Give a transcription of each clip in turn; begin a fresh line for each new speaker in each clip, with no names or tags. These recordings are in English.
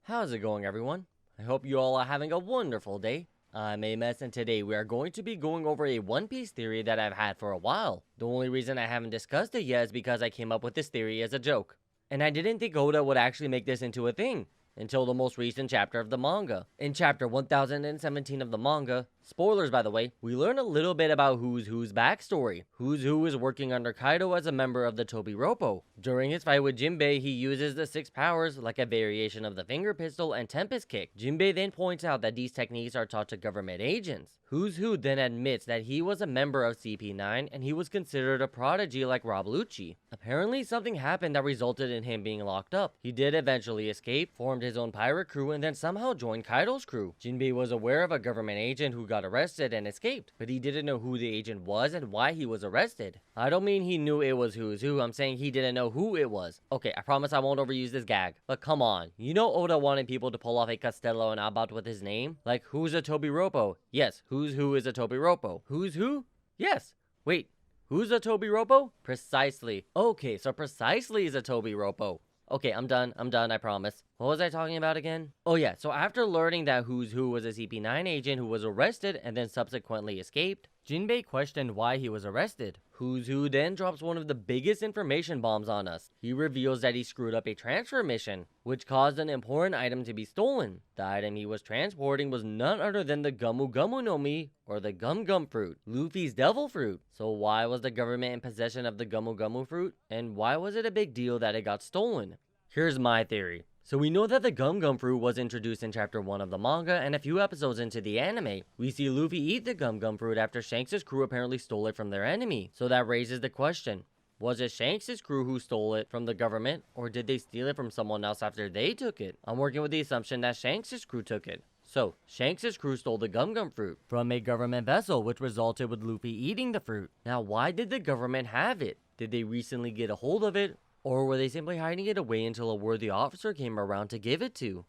How's it going, everyone? I hope you all are having a wonderful day. I'm Amos, and today we are going to be going over a One Piece theory that I've had for a while. The only reason I haven't discussed it yet is because I came up with this theory as a joke. And I didn't think Oda would actually make this into a thing until the most recent chapter of the manga. In chapter 1017 of the manga, spoilers by the way, we learn a little bit about Who's Who's backstory. Who's Who is working under Kaido as a member of the Tobiropo. During his fight with Jinbei, he uses the 6 powers like a variation of the finger pistol and tempest kick. Jinbei then points out that these techniques are taught to government agents. Who's Who then admits that he was a member of CP9 and he was considered a prodigy like Rob Lucci. Apparently something happened that resulted in him being locked up. He did eventually escape, formed his own pirate crew, and then somehow joined Kaido's crew. Jinbei was aware of a government agent who got arrested and escaped, but he didn't know who the agent was and why he was arrested. I don't mean he knew it was Who's Who, I'm saying he didn't know who it was. Okay, I promise I won't overuse this gag, but come on. You know Oda wanted people to pull off a Castello and Abbott with his name? Like, who's a Tobiropo? Yes, Who's Who is a Tobiropo. Who's Who? Yes. Wait, who's a Tobiropo? Precisely. Okay, so Precisely is a Tobiropo. Okay, I'm done, I promise. What was I talking about again? Oh yeah, so after learning that Who's Who was a CP9 agent who was arrested and then subsequently escaped, Jinbei questioned why he was arrested. Who's Who then drops one of the biggest information bombs on us. He reveals that he screwed up a transfer mission, which caused an important item to be stolen. The item he was transporting was none other than the Gummu-Gummu no Mi, or the Gum-Gum fruit, Luffy's devil fruit. So why was the government in possession of the Gummu-Gummu fruit? And why was it a big deal that it got stolen? Here's my theory. So we know that the Gum-Gum fruit was introduced in chapter 1 of the manga, and a few episodes into the anime, we see Luffy eat the Gum-Gum fruit after Shanks' crew apparently stole it from their enemy. So that raises the question, was it Shanks' crew who stole it from the government, or did they steal it from someone else after they took it? I'm working with the assumption that Shanks' crew took it. So, Shanks' crew stole the Gum-Gum fruit from a government vessel, which resulted with Luffy eating the fruit. Now, why did the government have it? Did they recently get a hold of it? Or were they simply hiding it away until a worthy officer came around to give it to?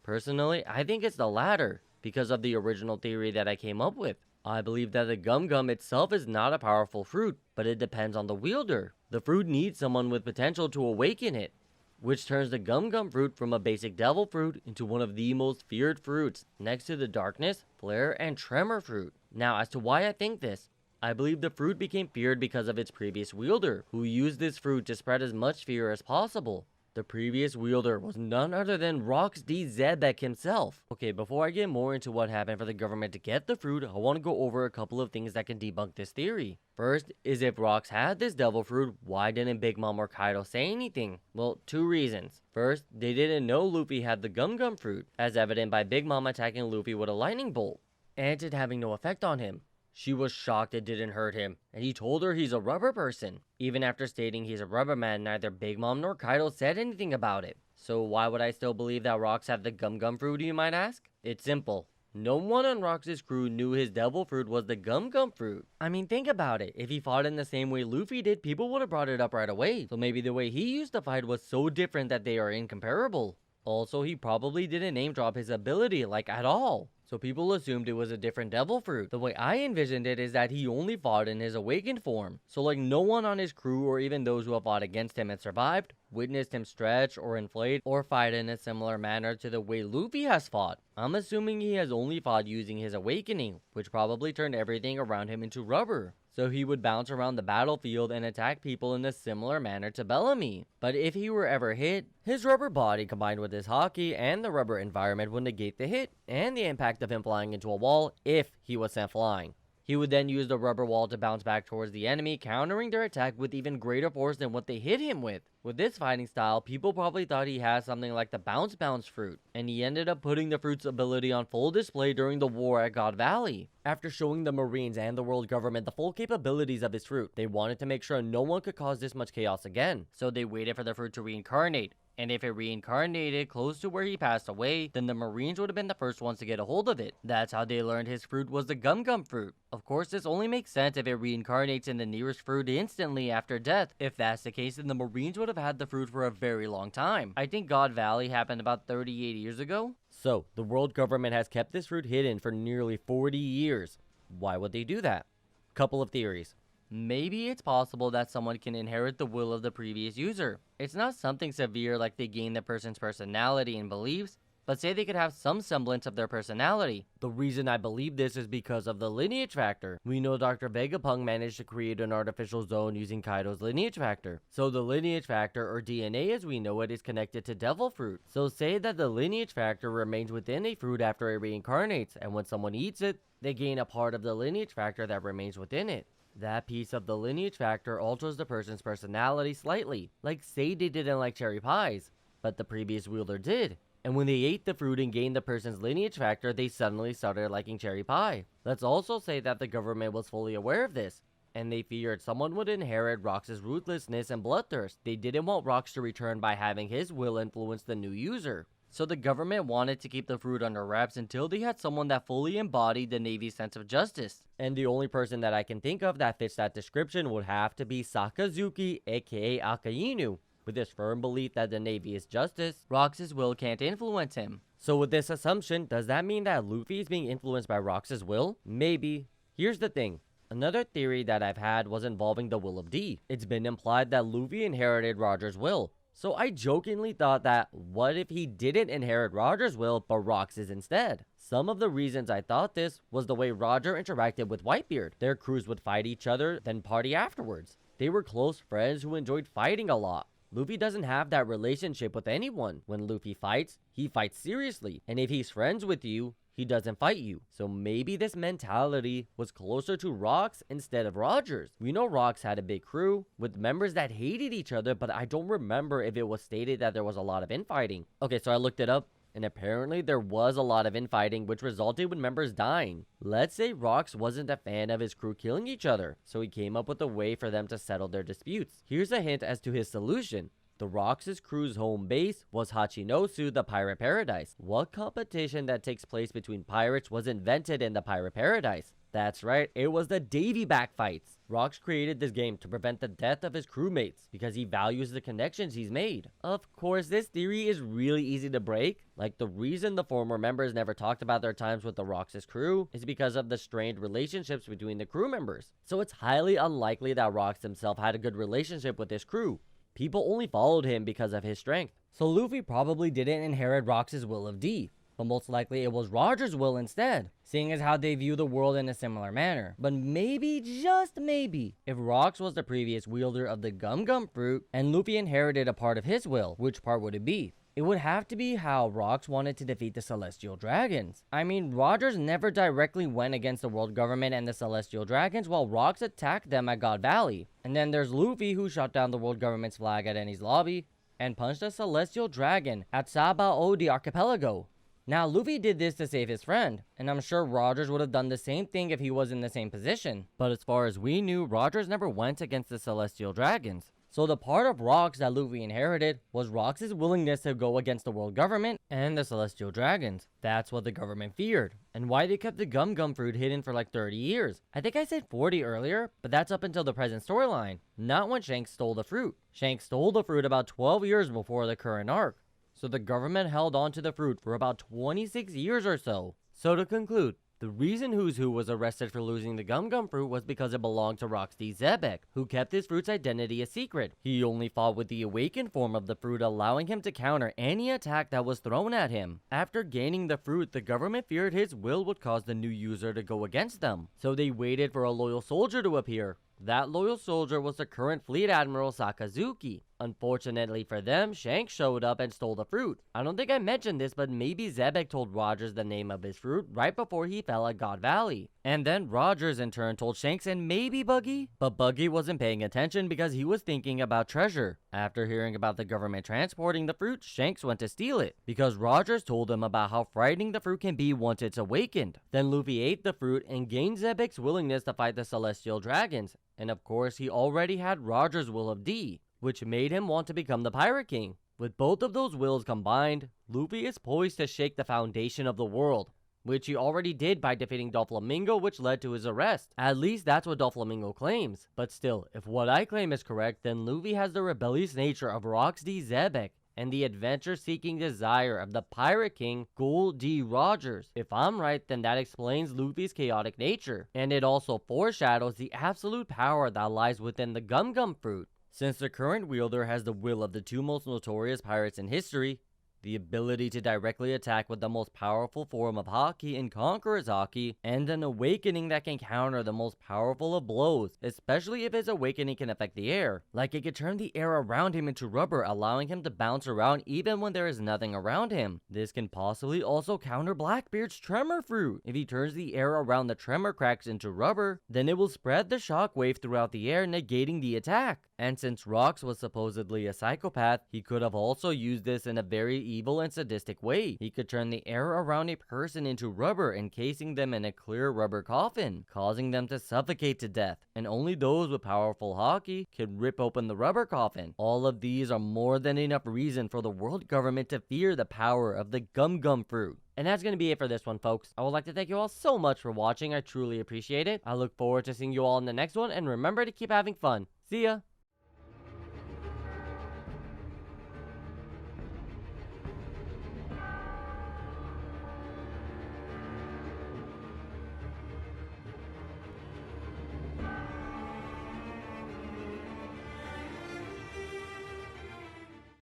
Personally, I think it's the latter, because of the original theory that I came up with. I believe that the Gum-Gum itself is not a powerful fruit, but it depends on the wielder. The fruit needs someone with potential to awaken it, which turns the Gum-Gum fruit from a basic devil fruit into one of the most feared fruits, next to the Darkness, Flare, and Tremor fruit. Now, as to why I think this, I believe the fruit became feared because of its previous wielder, who used this fruit to spread as much fear as possible. The previous wielder was none other than Rox D. Zebek himself. Okay, before I get more into what happened for the government to get the fruit, I want to go over a couple of things that can debunk this theory. First is if Rox had this devil fruit, why didn't Big Mom or Kaido say anything? Well, 2 reasons. First, they didn't know Luffy had the Gum-Gum fruit, as evident by Big Mom attacking Luffy with a lightning bolt, and it having no effect on him. She was shocked it didn't hurt him, and he told her he's a rubber person. Even after stating he's a rubber man, neither Big Mom nor Kaido said anything about it. So why would I still believe that Rox had the Gum-Gum fruit, you might ask? It's simple. No one on Rox's crew knew his devil fruit was the Gum-Gum fruit. I mean, think about it. If he fought in the same way Luffy did, people would have brought it up right away. So maybe the way he used to fight was so different that they are incomparable. Also, he probably didn't name drop his ability, like at all. So people assumed it was a different devil fruit. The way I envisioned it is that he only fought in his awakened form. So like no one on his crew or even those who have fought against him and survived, witnessed him stretch or inflate or fight in a similar manner to the way Luffy has fought. I'm assuming he has only fought using his awakening, which probably turned everything around him into rubber. So he would bounce around the battlefield and attack people in a similar manner to Bellamy. But if he were ever hit, his rubber body combined with his hockey and the rubber environment would negate the hit and the impact of him flying into a wall if he was sent flying. He would then use the rubber wall to bounce back towards the enemy, countering their attack with even greater force than what they hit him with. With this fighting style, people probably thought he had something like the Bounce fruit, and he ended up putting the fruit's ability on full display during the war at God Valley. After showing the Marines and the world government the full capabilities of his fruit, they wanted to make sure no one could cause this much chaos again, so they waited for the fruit to reincarnate. And if it reincarnated close to where he passed away, then the Marines would have been the first ones to get a hold of it. That's how they learned his fruit was the Gum-Gum fruit. Of course, this only makes sense if it reincarnates in the nearest fruit instantly after death. If that's the case, then the Marines would have had the fruit for a very long time. I think God Valley happened about 38 years ago. So, the world government has kept this fruit hidden for nearly 40 years. Why would they do that? Couple of theories. Maybe it's possible that someone can inherit the will of the previous user. It's not something severe like they gain the person's personality and beliefs. but say they could have some semblance of their personality. The reason I believe this is because of the lineage factor. We know Dr. Vegapunk managed to create an artificial zone using Kaido's lineage factor. So the lineage factor, or DNA as we know it, is connected to devil fruit. So say that the lineage factor remains within a fruit after it reincarnates, and when someone eats it, they gain a part of the lineage factor that remains within it. That piece of the lineage factor alters the person's personality slightly, like say they didn't like cherry pies, but the previous wielder did. And when they ate the fruit and gained the person's lineage factor, they suddenly started liking cherry pie. Let's also say that the government was fully aware of this, and they feared someone would inherit Rox's ruthlessness and bloodthirst. They didn't want Rox to return by having his will influence the new user. So the government wanted to keep the fruit under wraps until they had someone that fully embodied the Navy's sense of justice. And the only person that I can think of that fits that description would have to be Sakazuki, aka Akainu. With his firm belief that the Navy is justice, Rox's will can't influence him. So with this assumption, does that mean that Luffy is being influenced by Rox's will? Maybe. Here's the thing. Another theory that I've had was involving the will of D. It's been implied that Luffy inherited Roger's will. So I jokingly thought that, what if he didn't inherit Roger's will, but Rox's instead? Some of the reasons I thought this was the way Roger interacted with Whitebeard. Their crews would fight each other, then party afterwards. They were close friends who enjoyed fighting a lot. Luffy doesn't have that relationship with anyone. When Luffy fights, he fights seriously. And if he's friends with you, he doesn't fight you. So maybe this mentality was closer to Rox instead of Roger's. We know Rox had a big crew with members that hated each other, but I don't remember if it was stated that there was a lot of infighting. Okay, so I looked it up, and apparently there was a lot of infighting which resulted with members dying. Let's say Rox wasn't a fan of his crew killing each other, so he came up with a way for them to settle their disputes. Here's a hint as to his solution. The Rox's crew's home base was Hachinosu, the Pirate Paradise. What competition that takes place between pirates was invented in the Pirate Paradise? That's right, it was the Davy Back fights. Rox created this game to prevent the death of his crewmates because he values the connections he's made. Of course, this theory is really easy to break. Like, the reason the former members never talked about their times with the Rox's crew is because of the strained relationships between the crew members. So it's highly unlikely that Rox himself had a good relationship with his crew. People only followed him because of his strength. So Luffy probably didn't inherit Rox's will of D, but most likely it was Roger's will instead, seeing as how they view the world in a similar manner. But maybe, just maybe, if Rox was the previous wielder of the Gum-Gum fruit and Luffy inherited a part of his will, which part would it be? It would have to be how Rox wanted to defeat the Celestial Dragons. I mean, Rogers never directly went against the world government and the Celestial Dragons while Rox attacked them at God Valley. And then there's Luffy, who shot down the world government's flag at Enies Lobby and punched a Celestial Dragon at Sabao de Archipelago. Now, Luffy did this to save his friend, and I'm sure Rogers would have done the same thing if he was in the same position. But as far as we knew, Rogers never went against the Celestial Dragons. So the part of Rox that Luffy inherited was Rox's willingness to go against the world government and the Celestial Dragons. That's what the government feared, and why they kept the Gum-Gum fruit hidden for like 30 years. I think I said 40 earlier, but that's up until the present storyline, not when Shanks stole the fruit. Shanks stole the fruit about 12 years before the current arc. So the government held on to the fruit for about 26 years or so. So to conclude, the reason Who's Who was arrested for losing the Gum-Gum fruit was because it belonged to Rox D. Zebek, who kept his fruit's identity a secret. He only fought with the awakened form of the fruit, allowing him to counter any attack that was thrown at him. After gaining the fruit, the government feared his will would cause the new user to go against them. So they waited for a loyal soldier to appear. That loyal soldier was the current Fleet Admiral Sakazuki. Unfortunately for them, Shanks showed up and stole the fruit. I don't think I mentioned this, but maybe Zebek told Rogers the name of his fruit right before he fell at God Valley. And then Rogers in turn told Shanks and maybe Buggy? But Buggy wasn't paying attention because he was thinking about treasure. After hearing about the government transporting the fruit, Shanks went to steal it because Rogers told him about how frightening the fruit can be once it's awakened. Then Luffy ate the fruit and gained Zebek's willingness to fight the Celestial Dragons. And of course, he already had Rogers' will of D, which made him want to become the Pirate King. With both of those wills combined, Luffy is poised to shake the foundation of the world, which he already did by defeating Doflamingo, which led to his arrest. At least that's what Doflamingo claims. But still, if what I claim is correct, then Luffy has the rebellious nature of Rox D. Zebek and the adventure-seeking desire of the Pirate King, Gold D. Rogers. If I'm right, then that explains Luffy's chaotic nature, and it also foreshadows the absolute power that lies within the Gum-Gum fruit. Since the current wielder has the will of the two most notorious pirates in history, the ability to directly attack with the most powerful form of Haki and Conqueror's Haki, and an awakening that can counter the most powerful of blows, especially if his awakening can affect the air. Like it could turn the air around him into rubber, allowing him to bounce around even when there is nothing around him. This can possibly also counter Blackbeard's Tremor Fruit. If he turns the air around the tremor cracks into rubber, then it will spread the shockwave throughout the air, negating the attack. And since Rox was supposedly a psychopath, he could have also used this in a very evil and sadistic way. He could turn the air around a person into rubber, encasing them in a clear rubber coffin, causing them to suffocate to death. And only those with powerful Haki can rip open the rubber coffin. All of these are more than enough reason for the world government to fear the power of the Gum-Gum fruit. And that's going to be it for this one, folks. I would like to thank you all so much for watching. I truly appreciate it. I look forward to seeing you all in the next one, and remember to keep having fun. See ya!